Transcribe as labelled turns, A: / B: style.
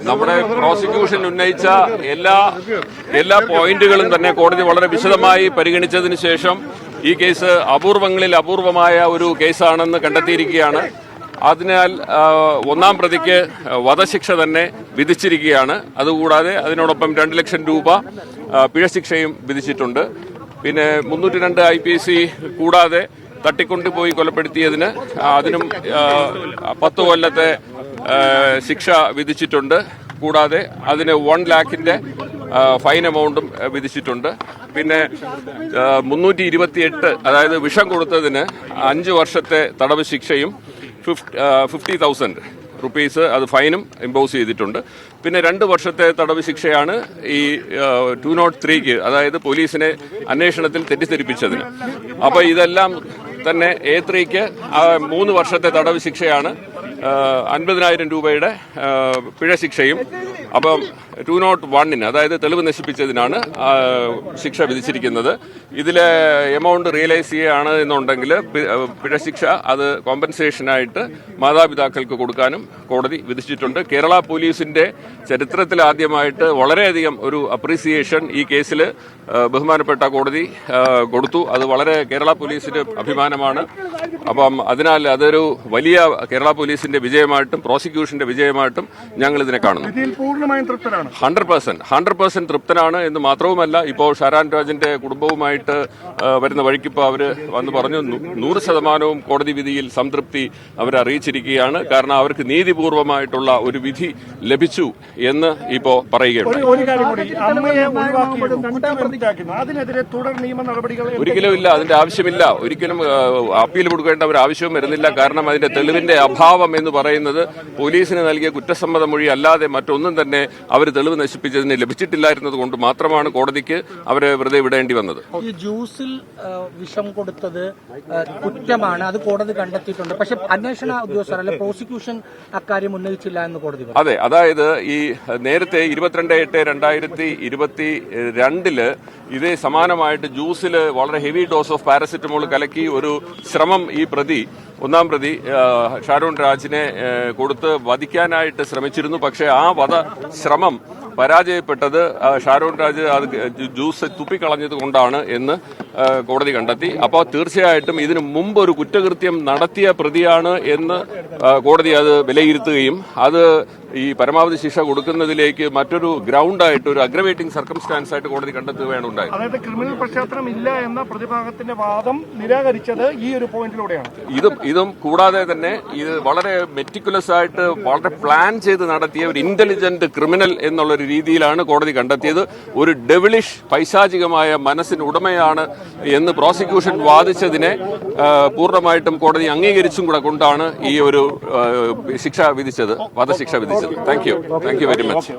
A: നമ്മുടെ പ്രോസിക്യൂഷൻ ഉന്നയിച്ച എല്ലാ പോയിന്റുകളും തന്നെ കോടതി വളരെ വിശദമായി പരിഗണിച്ചതിന് ശേഷം ഈ കേസ് അപൂർവങ്ങളിൽ അപൂർവമായ ഒരു കേസാണെന്ന് കണ്ടെത്തിയിരിക്കുകയാണ്. അതിനാൽ ഒന്നാം പ്രതിക്ക് വധശിക്ഷ തന്നെ വിധിച്ചിരിക്കുകയാണ്. അതുകൂടാതെ അതിനോടൊപ്പം 2 ലക്ഷം രൂപ പിഴശിക്ഷയും വിധിച്ചിട്ടുണ്ട്. പിന്നെ 302 IPC കൂടാതെ തട്ടിക്കൊണ്ടുപോയി കൊലപ്പെടുത്തിയതിന് അതിനും 10 കൊല്ലത്തെ ശിക്ഷ വിധിച്ചിട്ടുണ്ട്. കൂടാതെ അതിന് 1 ലക്ഷത്തിന്റെ ഫൈൻ എമൗണ്ടും വിധിച്ചിട്ടുണ്ട്. പിന്നെ 328 അതായത് വിഷം കൊടുത്തതിന് 5 വർഷത്തെ തടവ് ശിക്ഷയും 50,000 റുപ്പീസ് അത് ഫൈനും ഇമ്പോസ് ചെയ്തിട്ടുണ്ട്. പിന്നെ 2 വർഷത്തെ തടവ് ശിക്ഷയാണ് ഈ 203ക്ക്, അതായത് പോലീസിനെ അന്വേഷണത്തിൽ തെറ്റിദ്ധരിപ്പിച്ചതിന്. അപ്പോൾ ഇതെല്ലാം തന്നെ A3ക്ക് 3 വർഷത്തെ തടവ് ശിക്ഷയാണ്, 50,000 രൂപയുടെ പിഴശിക്ഷയും. അപ്പം 201 അതായത് തെളിവ് നശിപ്പിച്ചതിനാണ് ശിക്ഷ വിധിച്ചിരിക്കുന്നത്. ഇതിലെ എമൗണ്ട് റിയലൈസ് ചെയ്യുകയാണ് എന്നുണ്ടെങ്കിൽ പിഴശിക്ഷ അത് കോമ്പൻസേഷനായിട്ട് മാതാപിതാക്കൾക്ക് കൊടുക്കാനും കോടതി വിധിച്ചിട്ടുണ്ട്. കേരള പോലീസിന്റെ ചരിത്രത്തിൽ ആദ്യമായിട്ട് വളരെയധികം ഒരു അപ്രീസിയേഷൻ ഈ കേസിൽ ബഹുമാനപ്പെട്ട കോടതി കൊടുത്തു. അത് വളരെ കേരള പോലീസിന്റെ അഭിമാനമാണ്. അപ്പം അതിനാൽ അതൊരു വലിയ കേരള പോലീസിന്റെ വിജയമായിട്ടും പ്രോസിക്യൂഷന്റെ വിജയമായിട്ടും ഞങ്ങൾ ഇതിനെ കാണുന്നു. 100% തൃപ്തനാണ് എന്ന് മാത്രവുമല്ല, ഇപ്പോൾ ഷാരാൻ രാജിന്റെ കുടുംബവുമായിട്ട് വരുന്ന വഴിക്കിപ്പോൾ അവർ വന്ന് പറഞ്ഞു 100% കോടതി വിധിയിൽ സംതൃപ്തി അവർ അറിയിച്ചിരിക്കുകയാണ്. കാരണം അവർക്ക് നീതിപൂർവമായിട്ടുള്ള ഒരു വിധി ലഭിച്ചു എന്ന് ഇപ്പോൾ പറയുകയാണ്. ഒരിക്കലും ഇല്ല, അതിന്റെ ആവശ്യമില്ല. ഒരിക്കലും അപ്പീൽ കൊടുക്കേണ്ട ഒരു ആവശ്യവും വരുന്നില്ല. കാരണം അതിന്റെ തെളിവിന്റെ അഭാവം എന്ന് പറയുന്നത് പോലീസിന് നൽകിയ കുറ്റസമ്മത മൊഴി അല്ലാതെ മറ്റൊന്നും തന്നെ അവർ തെളിവ് നശിപ്പിച്ചതിന് ലഭിച്ചിട്ടില്ലായിരുന്നത് കൊണ്ട് മാത്രമാണ് കോടതിക്ക് അവരെ വെറുതെ വിടേണ്ടി വന്നത്.
B: ഈ ജ്യൂസിൽ വിഷം കൊടുത്തത് കുറ്റമാണ്, അത് കോടതി കണ്ടെത്തിയിട്ടുണ്ട്. പക്ഷെ അന്വേഷണ ഉദ്യോഗസ്ഥർ അല്ലെ പ്രോസിക്യൂഷൻ അക്കാര്യം ഉന്നയിച്ചില്ല എന്ന് കോടതി പറഞ്ഞു.
A: അതെ, അതായത് ഈ നേരത്തെ 22/8/2022 ഇതേ സമാനമായിട്ട് ജ്യൂസിൽ വളരെ ഹെവി ഡോസ് ഓഫ് പാരസെറ്റമോൾ കലക്കി ഒരു ശ്രമം ഈ ഒന്നാം പ്രതി ഷാരോൺ രാജിനെ കൊടുത്ത് വധിക്കാനായിട്ട് ശ്രമിച്ചിരുന്നു. പക്ഷേ ആ വധശ്രമം പരാജയപ്പെട്ടത് ഷാരോൺ രാജ് അത് ജ്യൂസ് തുപ്പിക്കളഞ്ഞത് കൊണ്ടാണ് എന്ന് കോടതി കണ്ടെത്തി. അപ്പോൾ തീർച്ചയായിട്ടും ഇതിനു മുമ്പ് ഒരു കുറ്റകൃത്യം നടത്തിയ പ്രതിയാണ് എന്ന് കോടതി അത് വിലയിരുത്തുകയും അത് ഈ പരമാവധി ശിക്ഷ കൊടുക്കുന്നതിലേക്ക് മറ്റൊരു ഗ്രൗണ്ടായിട്ട് ഒരു അഗ്രവേറ്റിംഗ് സർക്കംസ്റ്റാൻസ് ആയിട്ട് കോടതി കണ്ടെത്തുകയാണ് ഉണ്ടായത്.
C: അതായത് ക്രിമിനൽ പശ്ചാത്തലം ഇല്ല എന്ന പ്രതിഭാഗത്തിന്റെ വാദം നിരാകരിച്ചത് ഈ ഒരു പോയിന്റിലൂടെയാണ്.
A: ഇതും കൂടാതെ തന്നെ ഇത് വളരെ മെറ്റിക്കുലസ് ആയിട്ട് വളരെ പ്ലാൻ ചെയ്ത് നടത്തിയ ഒരു ഇന്റലിജന്റ് ക്രിമിനൽ എന്നുള്ളൊരു രീതിയിലാണ് കോടതി കണ്ടെത്തിയത്. ഒരു ഡെവിളിഷ് പൈശാചികമായ മനസ്സിന് ഉടമയാണ് എന്ന് പ്രോസിക്യൂഷൻ വാദിച്ചതിനെ പൂർണ്ണമായിട്ടും കോടതി അംഗീകരിച്ചും കൂടെ കൊണ്ടാണ് ഈ ഒരു ശിക്ഷ വിധിച്ചത്, വധശിക്ഷ വിധിച്ചത്. Thank you very much.